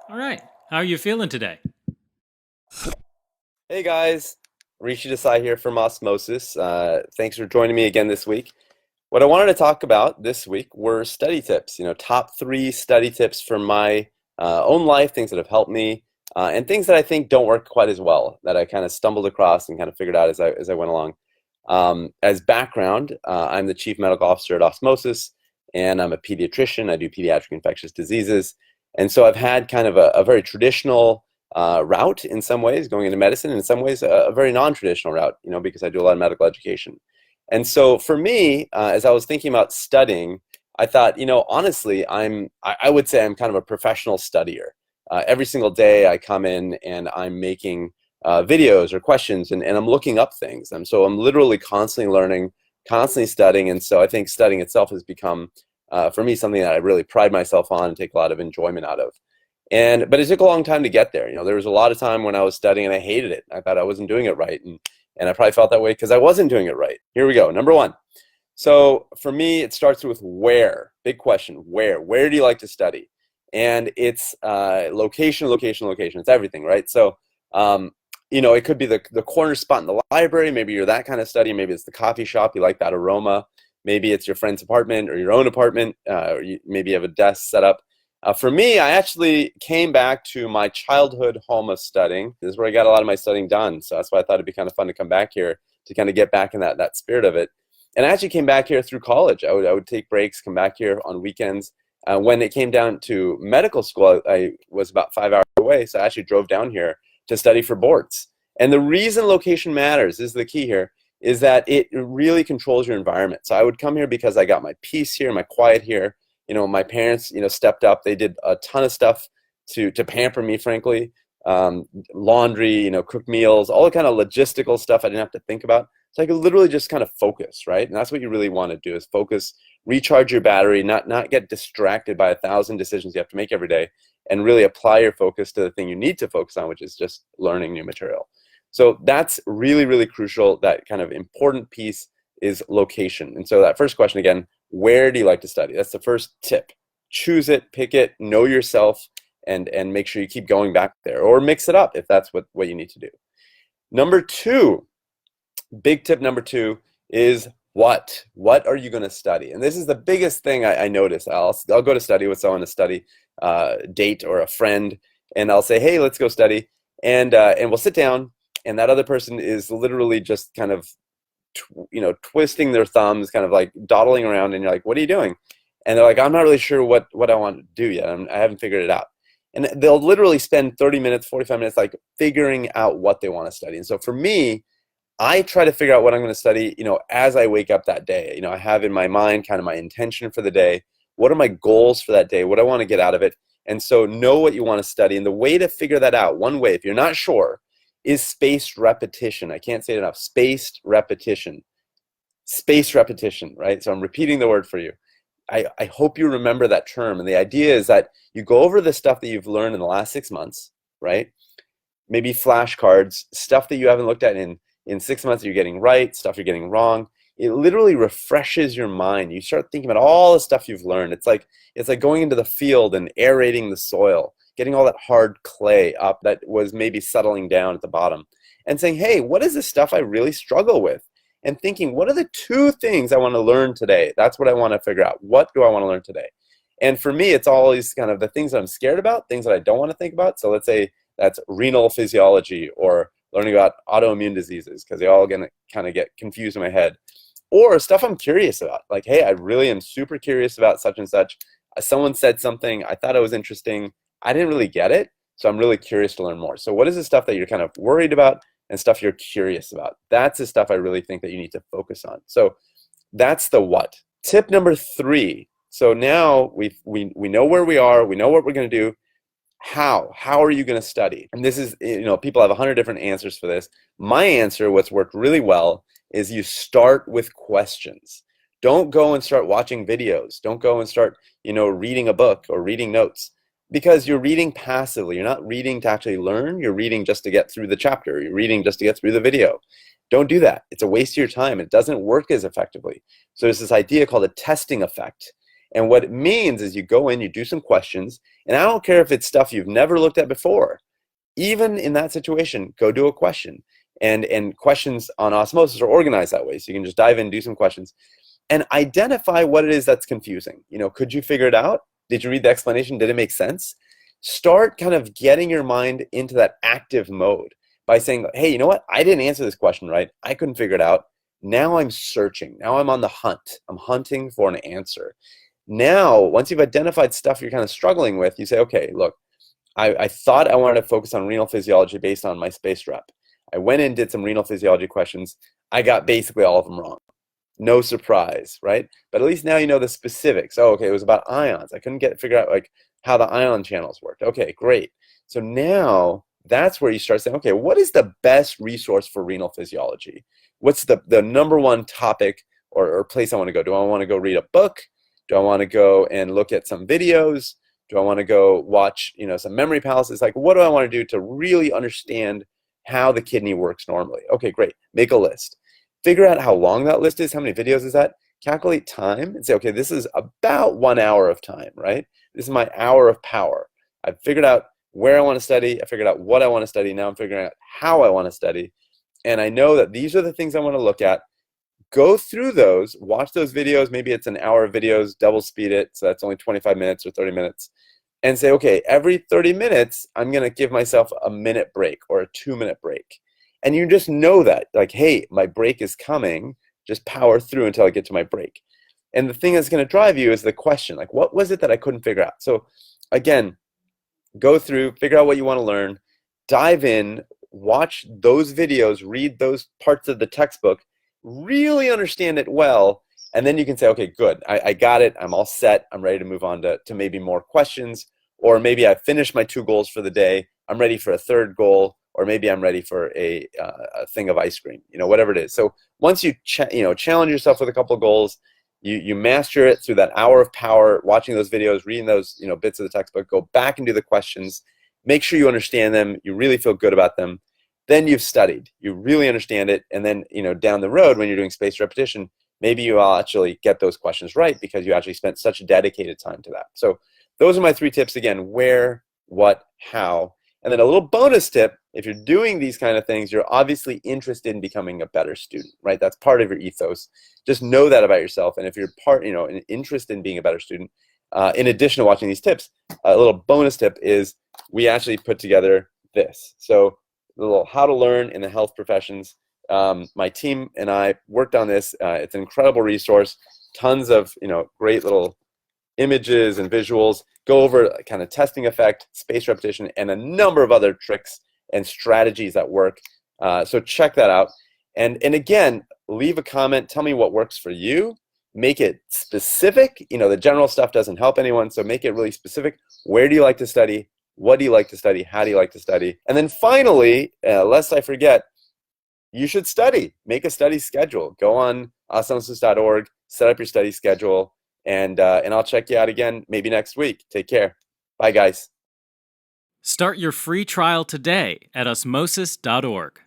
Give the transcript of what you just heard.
All right. How are you feeling today? Hey guys, Rishi Desai here from Osmosis. Thanks for joining me again this week. What I wanted to talk about this week were study tips. Top three study tips from my own life, things that have helped me, and things that I think don't work quite as well that I kind of stumbled across and kind of figured out as I went along. As background, I'm the chief medical officer at Osmosis, and I'm a pediatrician. I do pediatric infectious diseases, and so I've had kind of a very traditional route in some ways, going into medicine, and in some ways a very non-traditional route. Because I do a lot of medical education. And so for me, as I was thinking about studying, I thought, honestly, I would say I'm kind of a professional studier. Every single day I come in and I'm making videos or questions, and I'm looking up things. And so I'm literally constantly learning, constantly studying. And so I think studying itself has become, for me, something that I really pride myself on and take a lot of enjoyment out of. But it took a long time to get there. There was a lot of time when I was studying and I hated it. I thought I wasn't doing it right. And I probably felt that way because I wasn't doing it right. Here we go. Number one. So for me, it starts with where. Big question. Where? Where do you like to study? And it's location, location, location. It's everything, right? So, it could be the corner spot in the library. Maybe you're that kind of study. Maybe it's the coffee shop. You like that aroma. Maybe it's your friend's apartment or your own apartment. Maybe you have a desk set up. For me, I actually came back to my childhood home of studying. This is where I got a lot of my studying done. So that's why I thought it'd be kind of fun to come back here to kind of get back in that spirit of it. And I actually came back here through college. I would take breaks, come back here on weekends. When it came down to medical school, I was about 5 hours away. So I actually drove down here to study for boards. And the reason location matters, this is the key here, is that it really controls your environment. So I would come here because I got my peace here, my quiet here. My parents, stepped up. They did a ton of stuff to pamper me, frankly. Laundry, cook meals, all the kind of logistical stuff I didn't have to think about. So I could literally just kind of focus, right? And that's what you really want to do is focus, recharge your battery, not get distracted by 1,000 decisions you have to make every day, and really apply your focus to the thing you need to focus on, which is just learning new material. So that's really, really crucial. That kind of important piece is location. And so that first question again, where do you like to study? That's the first tip. Choose it, pick it, know yourself, and make sure you keep going back there, or mix it up if that's what you need to do. Number two, big tip number two is what? What are you going to study? And this is the biggest thing I notice. I'll go to study with someone, a study date or a friend, and I'll say, hey, let's go study. And we'll sit down, and that other person is literally just kind of twisting their thumbs, kind of like dawdling around, and you're like, what are you doing? And they're like, I'm not really sure what I want to do yet. I haven't figured it out. And they'll literally spend 30 minutes, 45 minutes, like figuring out what they want to study. And so for me, I try to figure out what I'm going to study, as I wake up that day. I have in my mind kind of my intention for the day. What are my goals for that day? What do I want to get out of it? And so know what you want to study. And the way to figure that out, one way, if you're not sure, is spaced repetition. I can't say it enough. Spaced repetition. Spaced repetition, right? So I'm repeating the word for you. I hope you remember that term. And the idea is that you go over the stuff that you've learned in the last 6 months, right? Maybe flashcards, stuff that you haven't looked at in 6 months that you're getting right, stuff you're getting wrong. It literally refreshes your mind. You start thinking about all the stuff you've learned. It's like going into the field and aerating the soil, getting all that hard clay up that was maybe settling down at the bottom, and saying, hey, what is this stuff I really struggle with? And thinking, what are the two things I want to learn today? That's what I want to figure out. What do I want to learn today? And for me, it's always kind of the things that I'm scared about, things that I don't want to think about. So let's say that's renal physiology or learning about autoimmune diseases, because they all gonna kind of get confused in my head. Or stuff I'm curious about. Like, hey, I really am super curious about such and such. Someone said something, I thought it was interesting. I didn't really get it, so I'm really curious to learn more. So what is the stuff that you're kind of worried about and stuff you're curious about? That's the stuff I really think that you need to focus on. So that's the what. Tip number three. So now we know where we are, we know what we're going to do. How are you going to study? And this is, people have 100 different answers for this. My answer, what's worked really well, is you start with questions. Don't go and start watching videos. Don't go and start, reading a book or reading notes, because you're reading passively. You're not reading to actually learn. You're reading just to get through the chapter. You're reading just to get through the video. Don't do that. It's a waste of your time. It doesn't work as effectively. So there's this idea called a testing effect. And what it means is you go in, you do some questions, and I don't care if it's stuff you've never looked at before. Even in that situation, go do a question. And questions on Osmosis are organized that way. So you can just dive in, do some questions, and identify what it is that's confusing. Could you figure it out? Did you read the explanation? Did it make sense? Start kind of getting your mind into that active mode by saying, hey, you know what? I didn't answer this question right. I couldn't figure it out. Now I'm searching. Now I'm on the hunt. I'm hunting for an answer. Now, once you've identified stuff you're kind of struggling with, you say, okay, look, I thought I wanted to focus on renal physiology based on my space rep. I went in, did some renal physiology questions. I got basically all of them wrong. No surprise, right? But at least now you know the specifics. Oh, okay, it was about ions. I couldn't figure out like how the ion channels worked. Okay, great. So now that's where you start saying, okay, what is the best resource for renal physiology? What's the number one topic or place I want to go? Do I want to go read a book? Do I want to go and look at some videos? Do I want to go watch, some memory palaces? Like, what do I want to do to really understand how the kidney works normally? Okay, great. Make a list. Figure out how long that list is. How many videos is that? Calculate time and say, okay, this is about 1 hour of time, right? This is my hour of power. I've figured out where I want to study. I figured out what I want to study. Now I'm figuring out how I want to study. And I know that these are the things I want to look at. Go through those, watch those videos. Maybe it's an hour of videos, double speed it. So that's only 25 minutes or 30 minutes. And say, okay, every 30 minutes, I'm going to give myself a minute break or a 2-minute break. And you just know that, like, hey, my break is coming. Just power through until I get to my break. And the thing that's going to drive you is the question, like, what was it that I couldn't figure out? So again, go through, figure out what you want to learn, dive in, watch those videos, read those parts of the textbook, really understand it well, and then you can say, okay, good, I got it, I'm all set, I'm ready to move on to maybe more questions, or maybe I finished my 2 goals for the day, I'm ready for a 3rd goal, or maybe I'm ready for a thing of ice cream, whatever it is. So once you challenge yourself with a couple of goals, you master it through that hour of power, watching those videos, reading those bits of the textbook, go back and do the questions, make sure you understand them, you really feel good about them. Then you've studied, you really understand it, and then down the road when you're doing spaced repetition, maybe you will actually get those questions right because you actually spent such dedicated time to that. So those are my 3 tips again: where, what, how. And then a little bonus tip: if you're doing these kind of things, you're obviously interested in becoming a better student, right? That's part of your ethos. Just know that about yourself. And if you're interested in being a better student, in addition to watching these tips, a little bonus tip is we actually put together this. So a little how to learn in the health professions. My team and I worked on this. It's an incredible resource. Tons of great little images and visuals. Go over kind of testing effect, spaced repetition, and a number of other tricks and strategies that work. So check that out. And again, leave a comment. Tell me what works for you. Make it specific. The general stuff doesn't help anyone, so make it really specific. Where do you like to study? What do you like to study? How do you like to study? And then finally, lest I forget, you should study. Make a study schedule. Go on osmosis.org, set up your study schedule, and I'll check you out again maybe next week. Take care. Bye, guys. Start your free trial today at osmosis.org.